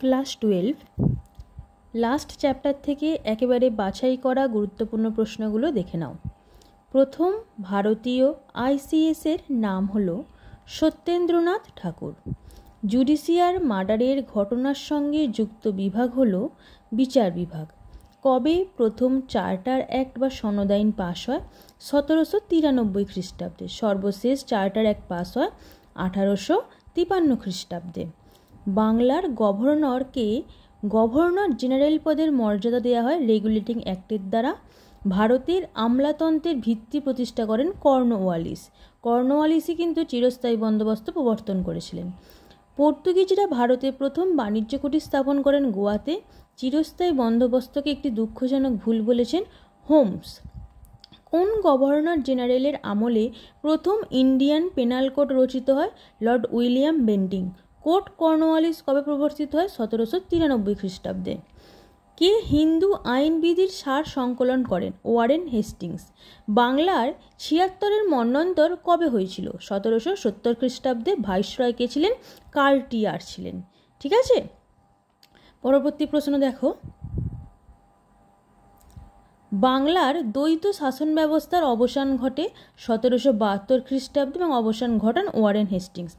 Class 12 last chapter থেকে একেবারে বাছাই করা গুরুত্বপূর্ণ প্রশ্নগুলো দেখে নাও। প্রথম ভারতীয় আইসিএসের নাম হলো সত্যেন্দ্রনাথ ঠাকুর। জুডিশিয়াল মার্ডারের ঘটনার সঙ্গে যুক্ত বিভাগ হলো বিচার বিভাগ। কবে প্রথম চার্টার অ্যাক্ট বা সনদ আইন পাস হয়? 1793 খ্রিস্টাব্দে। সর্বশেষ চার্টার অ্যাক্ট পাস হয় 1853 খ্রিস্টাব্দে। বাংলার গভর্নরকে গভর্নর জেনারেল পদের মর্যাদা দেওয়া হয় রেগুলেটিং অ্যাক্টের দ্বারা। ভারতের আমলাতন্ত্রের ভিত্তি প্রতিষ্ঠা করেন কর্নওয়ালিস। কর্নওয়ালিসই কিন্তু চিরস্থায়ী বন্দোবস্ত প্রবর্তন করেছিলেন। পর্তুগিজরা ভারতে প্রথম বাণিজ্য কুটির স্থাপন করেন গোয়াতে। চিরস্থায়ী বন্দোবস্তকে একটি দুঃখজনক ভুল বলেছেন হোমস। কোন গভর্নর জেনারেলের আমলে প্রথম ইন্ডিয়ান পেনাল কোড রচিত হয়? Lord William Bentinck. Court Cornwallis কবে প্রবর্তিত হয়? 1793 খ্রিস্টাব্দে। কে হিন্দু আইনবিধির সার সংকলন করেন? Warren Hastings. বাংলার 76-এর মন্বন্তর কবে হয়েছিল? 1770 খ্রিস্টাব্দে। ভাইসরয় কে ছিলেন? কার্টিয়ার ছিলেন। ঠিক আছে, পরবর্তী প্রশ্ন দেখো। বাংলার দ্বৈত শাসন ব্যবস্থার অবসান ঘটে 1772 খ্রিস্টাব্দে এবং অবসান ঘটান ওয়ারেন হেস্টিংস।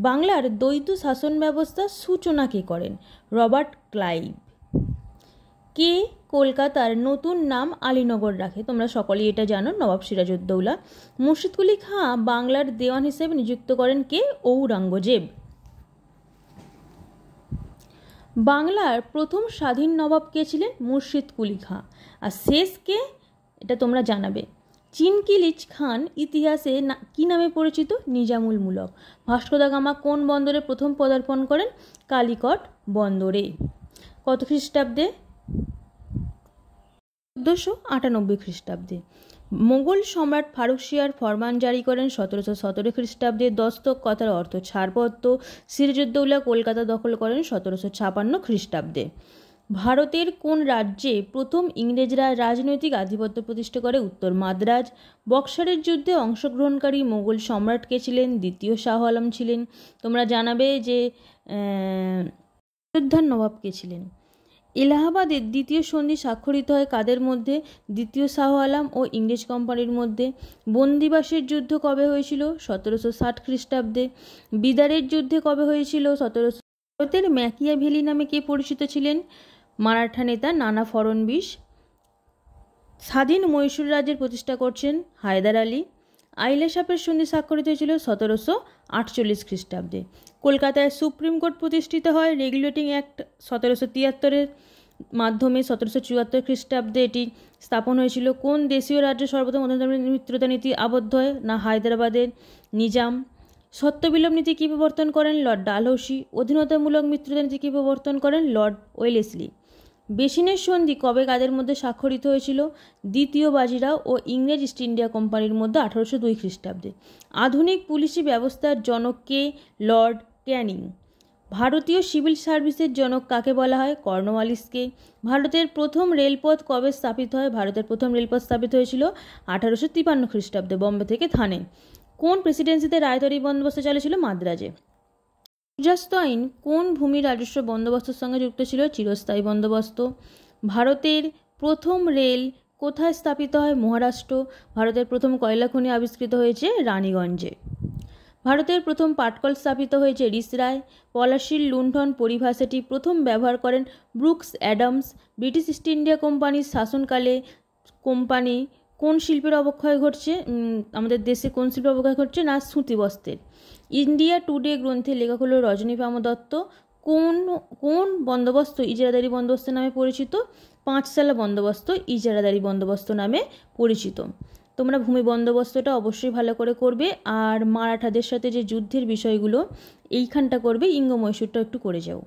বাংলার দ্বৈত শাসন ব্যবস্থার সূচনা কে করেন? Robert Clive. কে কলকাতার নতুন নাম আলীনগর রাখে? তোমরা সকলেই এটা জানো, নবাব সিরাজউদ্দৌলা। মুর্শিদ কুলি খাঁ বাংলার দেওয়ান হিসেবে নিযুক্ত করেন কে? ঔরঙ্গজেব। বাংলার প্রথম স্বাধীন নবাব কে ছিলেন? মুর্শিদ কুলি খাঁ। আর শেষ কে? এটা তোমরা জানাবে। চিনকিলিচ খান ইতিহাসে কি নামে পরিচিত? নিজামুল মুলক। ভাস্কো দা গামা কোন বন্দরে প্রথম পদার্পণ করেন? কালিকট বন্দরে। কত খ্রিস্টাব্দে? 1498 খ্রিস্টাব্দে। মোগল সম্রাট ফারুকশিয়ার ফরমান জারি করেন 1717 খ্রিস্টাব্দে। দস্তক কথার অর্থ ছাড়পত্র। সিরাজউদ্দৌলা কলকাতা দখল করেন 1756 খ্রিস্টাব্দে। ভারতের কোন রাজ্যে প্রথম ইংরেজরা রাজনৈতিক আধিপত্য প্রতিষ্ঠা করে? উত্তর মাদ্রাজ। বক্সারের যুদ্ধে অংশগ্রহণকারী মোগল সম্রাট কে ছিলেন? দ্বিতীয় শাহ আলম ছিলেন। তোমরা জানাবে যে অযোধ্যার নবাব কে ছিলেন। এলাহাবাদের দ্বিতীয় সন্ধি স্বাক্ষরিত হয় কাদের মধ্যে? দ্বিতীয় শাহ আলম ও ইংরেজ কোম্পানির মধ্যে। বন্দিবাসের যুদ্ধ কবে হয়েছিল? 1760 খ্রিস্টাব্দে। বিদারের যুদ্ধে কবে হয়েছিল? 1700। ভারতের ম্যাকিয়াভেলি নামে কে পরিচিত ছিলেন? মারাঠা নেতা নানা ফড়নবিশ। স্বাধীন মহীশূর রাজ্যের প্রতিষ্ঠা করছেন হায়দার আলী। আইলা সাপের সন্ধি স্বাক্ষরিত হয়েছিল 1748 খ্রিস্টাব্দে। কলকাতায় সুপ্রিম কোর্ট প্রতিষ্ঠিত হয় রেগুলেটিং অ্যাক্ট 1773-এর মাধ্যমে। 1774 খ্রিস্টাব্দে এটি স্থাপন হয়েছিল। কোন দেশীয় রাজ্য সর্বপ্রথম অধীনতামূলক মিত্রতা নীতি আবদ্ধ হয়? না হায়দ্রাবাদের নিজাম। সত্যবিলোপ নীতি কী প্রবর্তন করেন? লর্ড ডালহৌসি। অধীনতামূলক মিত্রতা নীতি কী প্রবর্তন করেন? Lord Wellesley. বেসিনের সন্ধি কবে কাদের মধ্যে স্বাক্ষরিত হয়েছিল? দ্বিতীয় বাজিরাও ও ইংরেজ ইস্ট ইন্ডিয়া কোম্পানির মধ্যে 1802 খ্রিস্টাব্দে। আধুনিক পুলিশি ব্যবস্থার জনক কে? লর্ড ক্যানিং। ভারতীয় সিভিল সার্ভিসের জনক কাকে বলা হয়? কর্নওয়ালিসকে। ভারতের প্রথম রেলপথ কবে স্থাপিত হয়? ভারতের প্রথম রেলপথ স্থাপিত হয়েছিল 1853 খ্রিস্টাব্দে বম্বে থেকে থানে। কোন প্রেসিডেন্সিতে রায়তরি বন্দোবস্ত চালু ছিল? মাদ্রাজে। সূর্যাস্ত আইন কোন ভূমি রাজস্ব বন্দোবস্তের সঙ্গে যুক্ত ছিল? চিরস্থায়ী বন্দোবস্ত। ভারতের প্রথম রেল কোথায় স্থাপিত হয়? মহারাষ্ট্র। ভারতের প্রথম কয়লা খনি আবিষ্কৃত হয়েছে রানীগঞ্জে। ভারতের প্রথম পাটকল স্থাপিত হয়েছে রিসরায়। পলাশির লুণ্ঠন পরিভাষাটি প্রথম ব্যবহার করেন Brooks Adams. British east India কোম্পানির শাসনকালে কোন শিল্পের অবক্ষয় ঘটছে? আমাদের দেশে কোন শিল্পের অবক্ষয় ঘটছে? না সুতি বস্ত্রের। ইন্ডিয়া টুডে গ্রন্থের লেখক হল রজনীকান্ত দত্ত। কোন বন্দোবস্ত ইজারাদারি বন্দোবস্ত নামে পরিচিত? পাঁচসালা বন্দোবস্ত ইজারাদারি বন্দোবস্ত নামে পরিচিত। তোমরা ভূমি বন্দোবস্তটা অবশ্যই ভালো করে করবে। আর মারাঠাদের সাথে যে যুদ্ধের বিষয়গুলো এইখানটা করবে, ইঙ্গ মহীশূরটা একটু করে যাও।